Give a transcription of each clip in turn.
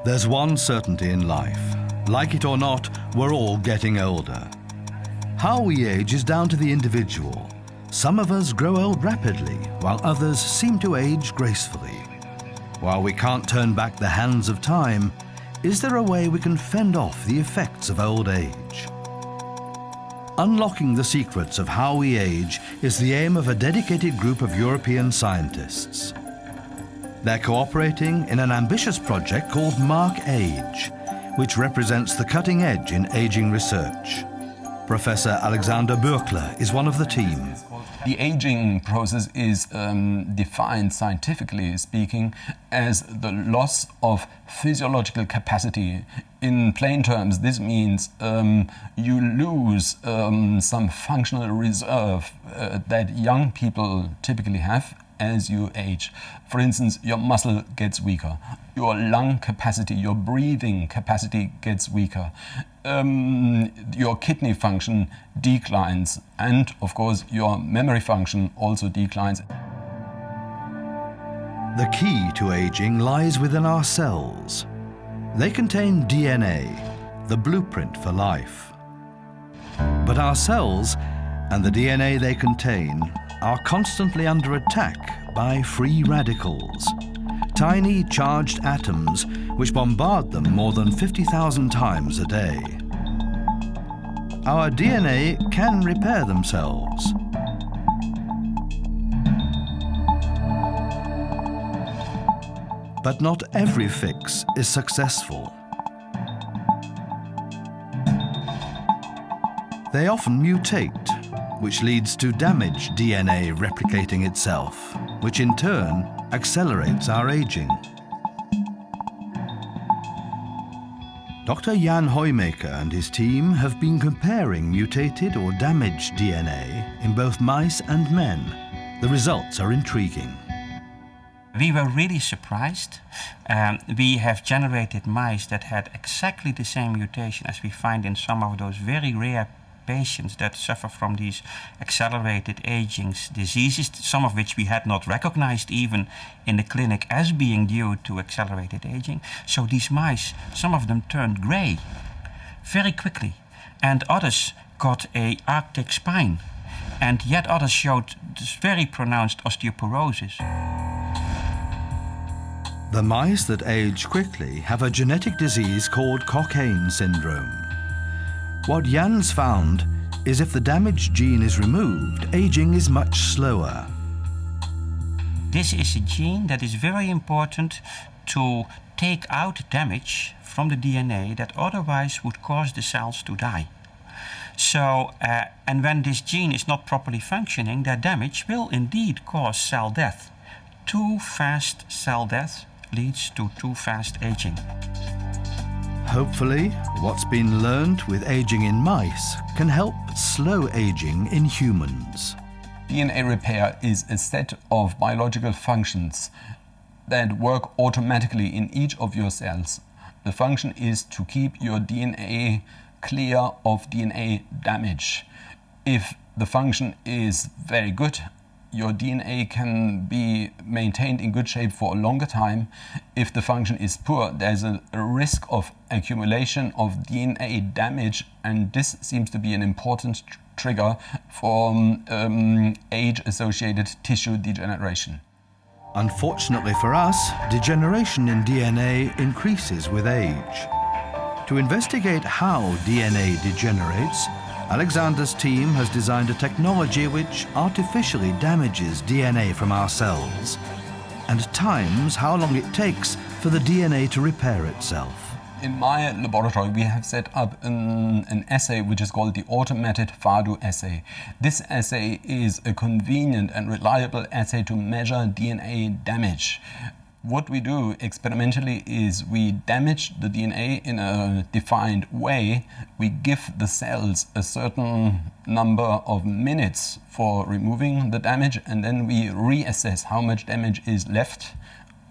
There's one certainty in life. Like it or not, we're all getting older. How we age is down to the individual. Some of us grow old rapidly, while others seem to age gracefully. While we can't turn back the hands of time, is there a way we can fend off the effects of old age? Unlocking the secrets of how we age is the aim of a dedicated group of European scientists. They're cooperating in an ambitious project called Mark Age, which represents the cutting edge in aging research. Professor Alexander Bürkler is one of the team. The aging process is defined, scientifically speaking, as the loss of physiological capacity. In plain terms, this means you lose some functional reserve that young people typically have as you age. For instance, your muscle gets weaker, your lung capacity, your breathing capacity gets weaker, your kidney function declines, and of course your memory function also declines. The key to aging lies within our cells. They contain DNA, the blueprint for life. But our cells and the DNA they contain are constantly under attack by free radicals, tiny charged atoms which bombard them more than 50,000 times a day. Our DNA can repair themselves. But not every fix is successful. They often mutate, which leads to damaged DNA replicating itself, which in turn accelerates our aging. Dr. Jan Hoijmaker and his team have been comparing mutated or damaged DNA in both mice and men. The results are intriguing. We were really surprised. We have generated mice that had exactly the same mutation as we find in some of those very rare patients that suffer from these accelerated aging diseases, some of which we had not recognized even in the clinic as being due to accelerated aging. So these mice, some of them turned gray very quickly, and others got an Arctic spine, and yet others showed this very pronounced osteoporosis. The mice that age quickly have a genetic disease called Cockayne Syndrome. What Jan's found is if the damaged gene is removed, aging is much slower. This is a gene that is very important to take out damage from the DNA that otherwise would cause the cells to die. So, and when this gene is not properly functioning, that damage will indeed cause cell death. Too fast cell death leads to too fast aging. Hopefully, what's been learned with aging in mice can help slow aging in humans. DNA repair is a set of biological functions that work automatically in each of your cells. The function is to keep your DNA clear of DNA damage. If the function is very good, your DNA can be maintained in good shape for a longer time. If the function is poor, there's a risk of accumulation of DNA damage, and this seems to be an important trigger for age-associated tissue degeneration. Unfortunately for us, degeneration in DNA increases with age. To investigate how DNA degenerates, Alexander's team has designed a technology which artificially damages DNA from our cells and times how long it takes for the DNA to repair itself. In my laboratory, we have set up an assay which is called the automated FADO assay. This assay is a convenient and reliable assay to measure DNA damage. What we do experimentally is we damage the DNA in a defined way. We give the cells a certain number of minutes for removing the damage, and then we reassess how much damage is left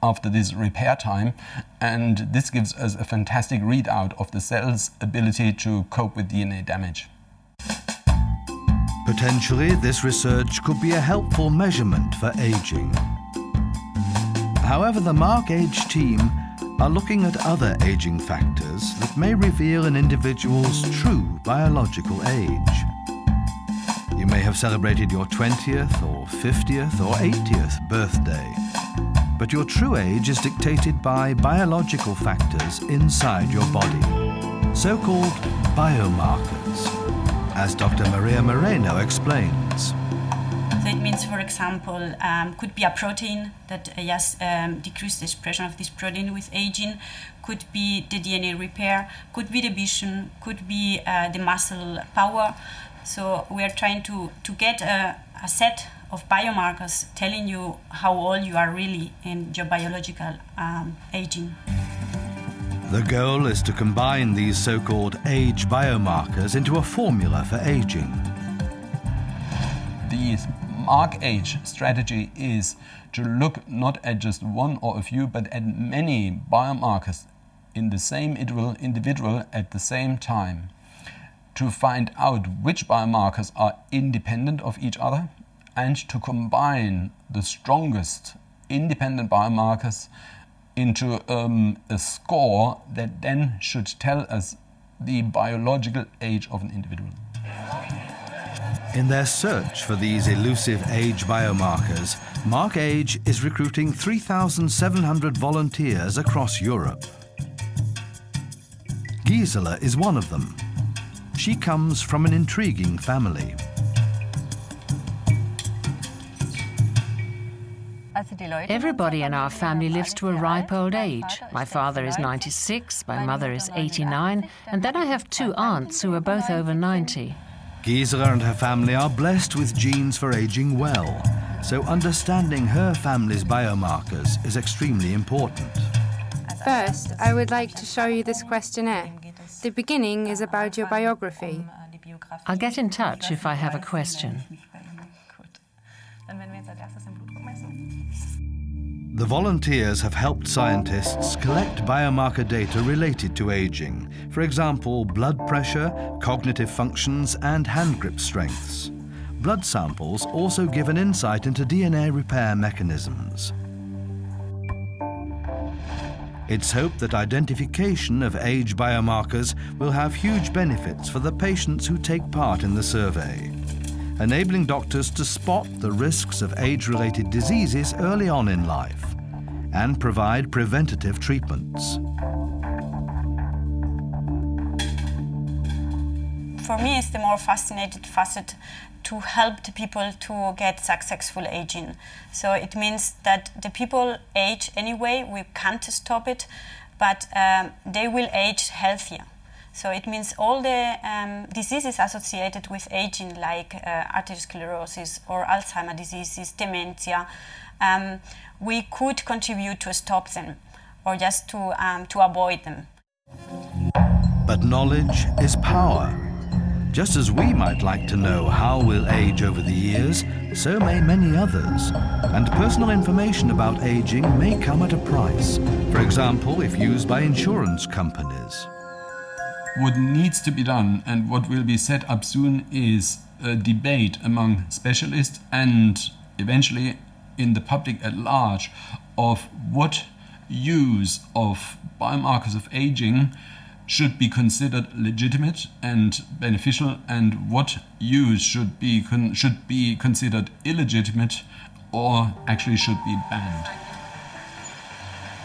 after this repair time. And this gives us a fantastic readout of the cell's ability to cope with DNA damage. Potentially, this research could be a helpful measurement for aging. However, the Mark Age team are looking at other aging factors that may reveal an individual's true biological age. You may have celebrated your 20th or 50th or 80th birthday, but your true age is dictated by biological factors inside your body, so-called biomarkers, as Dr. Maria Moreno explains. So it means, for example, could be a protein that decrease the expression of this protein with aging, could be the DNA repair, could be the vision, could be the muscle power. So we are trying to get a set of biomarkers telling you how old you are really in your biological aging. The goal is to combine these so-called age biomarkers into a formula for aging. The Mark Age strategy is to look not at just one or a few, but at many biomarkers in the same individual at the same time, to find out which biomarkers are independent of each other and to combine the strongest independent biomarkers into a score that then should tell us the biological age of an individual. In their search for these elusive age biomarkers, Mark Age is recruiting 3,700 volunteers across Europe. Gisela is one of them. She comes from an intriguing family. Everybody in our family lives to a ripe old age. My father is 96, my mother is 89, and then I have two aunts who are both over 90. Gisela and her family are blessed with genes for aging well, so understanding her family's biomarkers is extremely important. First, I would like to show you this questionnaire. The beginning is about your biography. I'll get in touch if I have a question. The volunteers have helped scientists collect biomarker data related to aging, for example, blood pressure, cognitive functions, and hand grip strengths. Blood samples also give an insight into DNA repair mechanisms. It's hoped that identification of age biomarkers will have huge benefits for the patients who take part in the survey, enabling doctors to spot the risks of age-related diseases early on in life and provide preventative treatments. For me, it's the more fascinating facet to help the people to get successful aging. So it means that the people age anyway, we can't stop it, but they will age healthier. So it means all the diseases associated with aging, like arteriosclerosis or Alzheimer's diseases, dementia, we could contribute to stop them or just to avoid them. But knowledge is power. Just as we might like to know how we'll age over the years, so may many others. And personal information about aging may come at a price. For example, if used by insurance companies. What needs to be done and what will be set up soon is a debate among specialists and eventually in the public at large of what use of biomarkers of aging should be considered legitimate and beneficial and what use should be considered illegitimate or actually should be banned.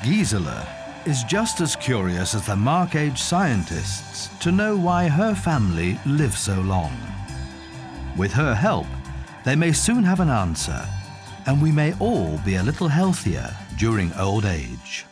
Gisela is just as curious as the Mark Age scientists to know why her family lives so long. With her help, they may soon have an answer, and we may all be a little healthier during old age.